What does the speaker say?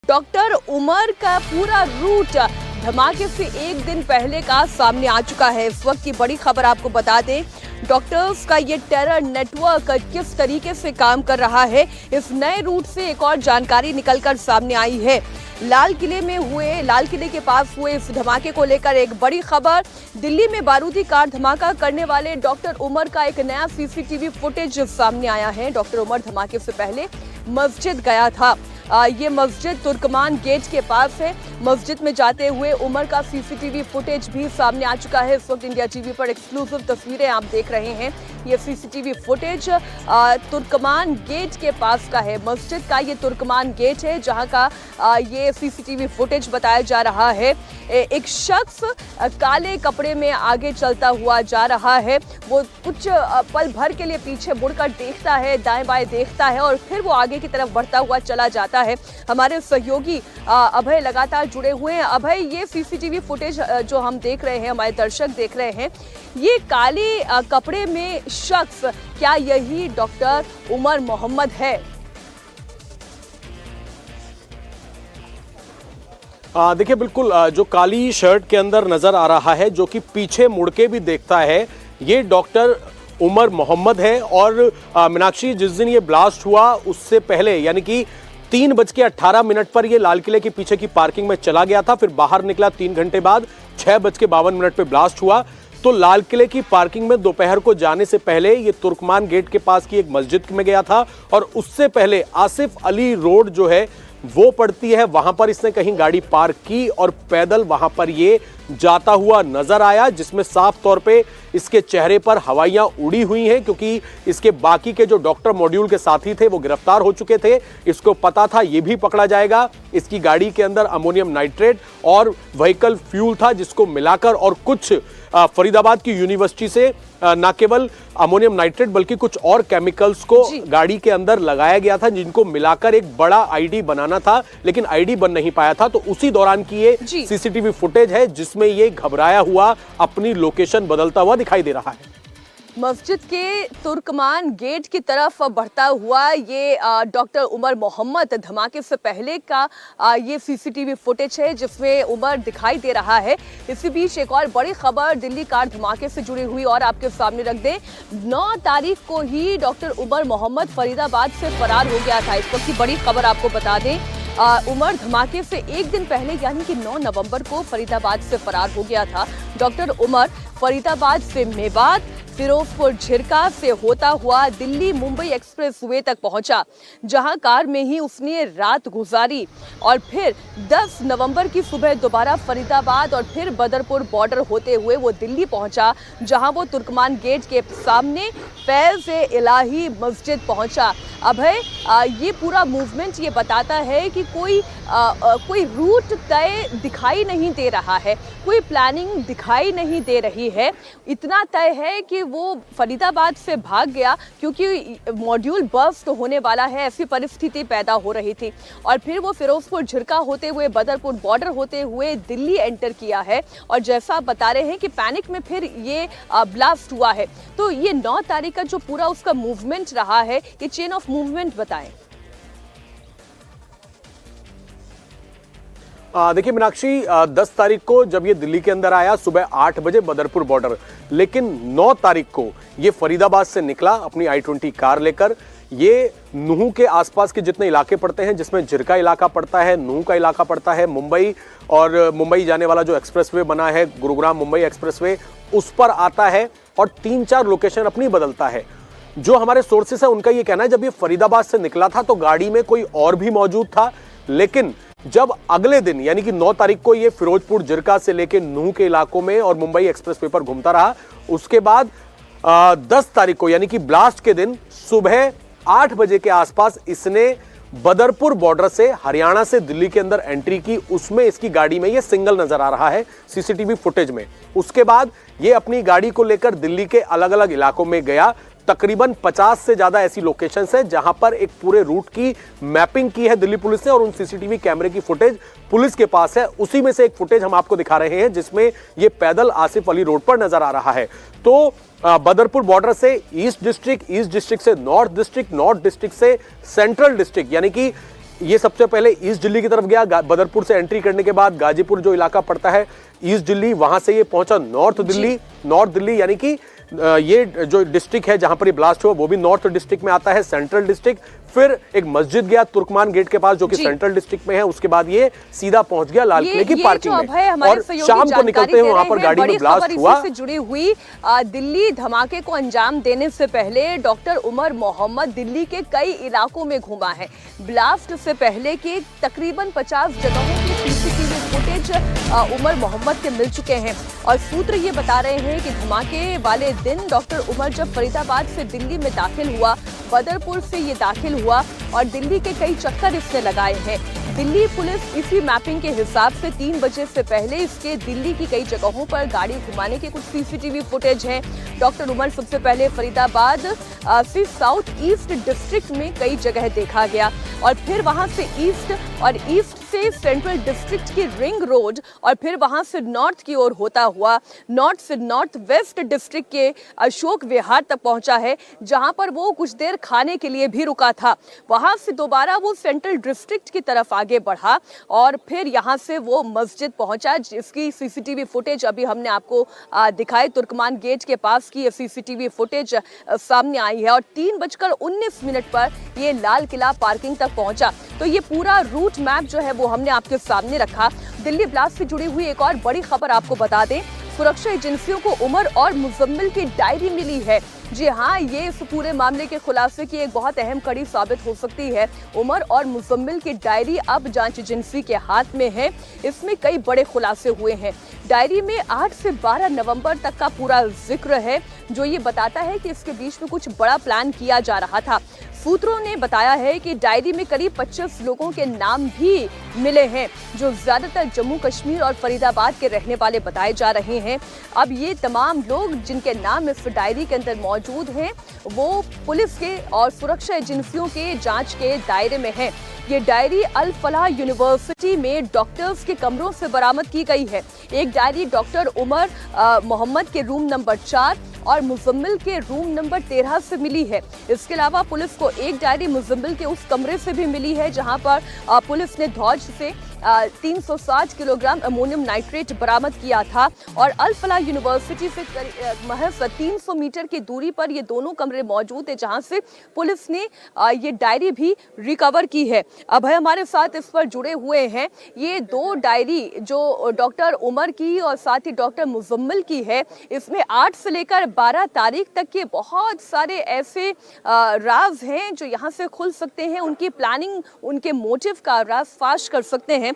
Doctor Umar का पूरा root धमाके से एक दिन पहले का सामने आ चुका है। इस वक्त की बड़ी खबर आपको बता दें, डॉक्टर्स का ये टेरर नेटवर्क किस तरीके से काम कर रहा है, इस नए रूट से एक और जानकारी निकलकर सामने आई है। लाल किले के पास हुए इस धमाके को लेकर एक बड़ी खबर। दिल्ली में बारूदी कार धमाका करने वाले डॉक्टर उमर का एक नया सीसीटीवी फुटेज सामने आया है। डॉक्टर उमर धमाके से पहले मस्जिद गया था। ये मस्जिद तुर्कमान गेट के पास है। मस्जिद में जाते हुए उमर का सीसीटीवी फुटेज भी सामने आ चुका है। इस वक्त इंडिया टीवी पर एक्सक्लूसिव तस्वीरें आप देख रहे हैं। ये सीसीटीवी फुटेज तुर्कमान गेट के पास का है। मस्जिद का ये तुर्कमान गेट है जहां का ये सीसीटीवी फुटेज बताया जा रहा है। एक शख्स काले कपड़े में आगे चलता हुआ जा रहा है। वो कुछ पल भर के लिए पीछे मुड़कर देखता है, दाएं बाएं देखता है और फिर वो आगे की तरफ बढ़ता हुआ चला जाता है। हमारे सहयोगी अभय लगातार जुड़े हुए हैं। अभय, ये सीसीटीवी फुटेज जो हम देख रहे हैं, हमारे दर्शक देख रहे हैं, ये काले कपड़े में शख्स क्या यही डॉक्टर उमर मोहम्मद है? देखिए, बिल्कुल जो काली शर्ट के अंदर नजर आ रहा है, जो कि पीछे मुड़ के भी देखता है, ये डॉक्टर उमर मोहम्मद है। और मीनाक्षी, जिस दिन ये ब्लास्ट हुआ उससे पहले यानी कि 3:18 पर ये लाल किले के पीछे की पार्किंग में चला गया था। फिर बाहर निकला 3 घंटे बाद 6:52 पे ब्लास्ट हुआ। तो लाल किले की पार्किंग में दोपहर को जाने से पहले ये तुर्कमान गेट के पास की एक मस्जिद में गया था और उससे पहले आसिफ अली रोड जो है वो पड़ती है, वहां पर इसने कहीं गाड़ी पार्क की और पैदल वहां पर ये जाता हुआ नजर आया, जिसमें साफ तौर पे इसके चेहरे पर हवाइयां उड़ी हुई हैं, क्योंकि इसके बाकी के जो डॉक्टर मॉड्यूल के साथी थे वो गिरफ्तार हो चुके थे। इसको पता था ये भी पकड़ा जाएगा। इसकी गाड़ी के अंदर अमोनियम नाइट्रेट और व्हीकल फ्यूल था, जिसको मिलाकर और कुछ फरीदाबाद की यूनिवर्सिटी से न केवल अमोनियम नाइट्रेट बल्कि कुछ और केमिकल्स को गाड़ी के अंदर लगाया गया था, जिनको मिलाकर एक बड़ा आईडी बनाना था, लेकिन आईडी बन नहीं पाया था। तो उसी दौरान की ये सीसीटीवी फुटेज है जिसमें ये घबराया हुआ अपनी लोकेशन बदलता हुआ दिखाई दे रहा है। मस्जिद के तुर्कमान गेट की तरफ बढ़ता हुआ ये डॉक्टर उमर मोहम्मद धमाके से पहले का ये सीसीटीवी फुटेज है जिसमें उमर दिखाई दे रहा है। इसी बीच एक और बड़ी खबर दिल्ली कार धमाके से जुड़ी हुई और आपके सामने रख दें। 9 तारीख को ही डॉक्टर उमर मोहम्मद फरीदाबाद से फरार हो गया था। इस वक्त की बड़ी खबर आपको बता दें, उमर धमाके से एक दिन पहले यानी कि 9 नवंबर को फरीदाबाद से फरार हो गया था। डॉक्टर उमर फरीदाबाद से मेवात, फिरोजपुर झिरका से होता हुआ दिल्ली मुंबई एक्सप्रेसवे तक पहुंचा, जहां कार में ही उसने रात गुजारी और फिर 10 नवंबर की सुबह दोबारा फरीदाबाद और फिर बदरपुर बॉर्डर होते हुए वो दिल्ली पहुंचा, जहां वो तुर्कमान गेट के सामने फैज़-ए-इलाही मस्जिद पहुंचा। अभय, ये पूरा मूवमेंट ये बताता है कि कोई रूट तय दिखाई नहीं दे रहा है, कोई प्लानिंग दिखाई नहीं दे रही है। इतना तय है कि वो फरीदाबाद से भाग गया क्योंकि मॉड्यूल बस्ट होने वाला है, ऐसी परिस्थिति पैदा हो रही थी। और फिर वो फिरोजपुर झिरका होते हुए बदरपुर बॉर्डर होते हुए दिल्ली एंटर किया है और जैसा आप बता रहे हैं कि पैनिक में फिर ये ब्लास्ट हुआ है। तो ये 9 तारीख का जो पूरा उसका मूवमेंट रहा है, ये चेन ऑफ मूवमेंट बताएं। देखिए मीनाक्षी, 10 तारीख को जब ये दिल्ली के अंदर आया सुबह 8 बजे बदरपुर बॉर्डर, लेकिन 9 तारीख को ये फरीदाबाद से निकला अपनी i20 कार लेकर। ये नूह के आसपास के जितने इलाके पड़ते हैं, जिसमें झिरका इलाका पड़ता है, नूह का इलाका पड़ता है, मुंबई और मुंबई जाने वाला जो एक्सप्रेसवे बना है गुरुग्राम मुंबई एक्सप्रेसवे, उस पर आता है और 3-4 लोकेशन अपनी बदलता है। जो हमारे सोर्सेस है उनका ये कहना है जब ये फरीदाबाद से निकला था तो गाड़ी में कोई और भी मौजूद था, लेकिन जब अगले दिन यानी कि 9 तारीख को ये फिरोजपुर झिरका से लेकर नूह के इलाकों में और मुंबई एक्सप्रेसवे पर घूमता रहा, उसके बाद 10 तारीख को यानी कि ब्लास्ट के दिन सुबह 8 बजे के आसपास इसने बदरपुर बॉर्डर से हरियाणा से दिल्ली के अंदर एंट्री की। उसमें इसकी गाड़ी में ये सिंगल नजर आ रहा है सीसीटीवी फुटेज में। उसके बाद ये अपनी गाड़ी को लेकर दिल्ली के अलग अलग इलाकों में गया। तकरीबन 50 से ज्यादा ऐसी लोकेशंस हैं जहां पर एक पूरे रूट की मैपिंग की है दिल्ली पुलिस ने और उन सीसीटीवी कैमरे की फुटेज पुलिस के पास है। उसी में से एक फुटेज हम आपको दिखा रहे हैं जिसमें ये पैदल आसिफ अली रोड पर नजर आ रहा है। तो बदरपुर बॉर्डर से ईस्ट डिस्ट्रिक्ट से नॉर्थ डिस्ट्रिक्ट से सेंट्रल डिस्ट्रिक्ट, यानी कि ये सबसे पहले ईस्ट दिल्ली की तरफ गया, बदरपुर से एंट्री करने के बाद गाजीपुर जो इलाका पड़ता है ईस्ट दिल्ली, वहां से ये पहुंचा नॉर्थ दिल्ली यानी कि ये जो डिस्ट्रिक्ट है जहां पर ये ब्लास्ट हुआ वो भी नॉर्थ डिस्ट्रिक्ट में आता है, सेंट्रल डिस्ट्रिक्ट। फिर एक मस्जिद गया तुर्कमान गेट के पास जो कि सेंट्रल डिस्ट्रिक्ट में है, उसके बाद ये सीधा पहुंच गया लाल किले की पार्किंग में और शाम को निकलते हैं वहां पर गाड़ी में ब्लास्ट हुआ। से जुड़ी हुई दिल्ली धमाके को अंजाम देने से पहले डॉक्टर उमर मोहम्मद दिल्ली के कई इलाकों में घूमा है। ब्लास्ट से पहले के तकरीबन 50 जगहों की सीसीटीवी फुटेज उमर मोहम्मद के मिल चुके हैं और सूत्र ये बता रहे हैं कि धमाके वाले दिन डॉक्टर उमर जब फरीदाबाद से दिल्ली में दाखिल हुआ, बदरपुर से ये दाखिल हुआ और दिल्ली के कई चक्कर इसने लगाए हैं। दिल्ली पुलिस इसी मैपिंग के हिसाब से 3 बजे से पहले इसके दिल्ली की कई जगहों पर गाड़ी घुमाने के कुछ सीसीटीवी फुटेज हैं। डॉक्टर उमर सबसे पहले फरीदाबाद से साउथ ईस्ट डिस्ट्रिक्ट में कई जगह देखा गया और फिर वहां से ईस्ट से सेंट्रल डिस्ट्रिक्ट की रिंग रोड और फिर वहां से नॉर्थ की ओर होता हुआ नॉर्थ से नॉर्थ वेस्ट डिस्ट्रिक्ट के अशोक विहार तक पहुंचा है, जहां पर वो कुछ देर खाने के लिए भी रुका था। वहां से दोबारा वो सेंट्रल डिस्ट्रिक्ट की तरफ आगे बढ़ा और फिर यहां से वो मस्जिद पहुंचा, जिसकी सीसीटीवी फुटेज अभी हमने आपको दिखाई। तुर्कमान गेट के पास की ये सीसीटीवी फुटेज सामने आई है और 3:19 पर ये लाल किला पार्किंग तक पहुंचा। तो ये पूरा रूट मैप जो है वो हमने आपके सामने रखा। दिल्ली ब्लास्ट से जुड़ी हुई एक और बड़ी खबर आपको बता दें, सुरक्षा एजेंसियों को उमर और मुजम्मिल की डायरी मिली है। जी हाँ, ये इस पूरे मामले के खुलासे की एक बहुत अहम कड़ी साबित हो सकती है। उमर और मुजम्मिल की डायरी अब जांच एजेंसी के हाथ में है। इसमें कई बड़े खुलासे हुए हैं। डायरी में 8 से 12 नवंबर तक का पूरा जिक्र है, जो ये बताता है कि इसके बीच में कुछ बड़ा प्लान किया जा रहा था। सूत्रों ने बताया है कि डायरी में करीब 25 लोगों के नाम भी मिले हैं, जो ज्यादातर जम्मू कश्मीर और फरीदाबाद के रहने वाले बताए जा रहे हैं। अब ये तमाम लोग जिनके नाम इस डायरी के अंदर मौजूद हैं, वो पुलिस के और सुरक्षा एजेंसियों के जांच के दायरे में है। ये डायरी अल फलाह यूनिवर्सिटी में डॉक्टर्स के कमरों से बरामद की गई है। एक डायरी डॉक्टर उमर मोहम्मद के रूम नंबर 4 और मुजम्मिल के रूम नंबर 13 से मिली है। इसके अलावा पुलिस को एक डायरी मुजम्मिल के उस कमरे से भी मिली है, जहां पर पुलिस ने ध्वज से 360 किलोग्राम अमोनियम नाइट्रेट बरामद किया था और अल फलाह यूनिवर्सिटी से महज 300 मीटर की दूरी पर ये दोनों कमरे मौजूद है, जहां से पुलिस ने ये डायरी भी रिकवर की है। अभय हमारे साथ इस पर जुड़े हुए हैं। ये 2 डायरी जो डॉक्टर उमर की और साथ ही डॉक्टर मुजम्मिल की है, इसमें 8 से लेकर 12 तारीख तक के बहुत सारे ऐसे राज हैं जो यहाँ से खुल सकते हैं। उनकी प्लानिंग, उनके मोटिव का राज फाश कर सकते हैं।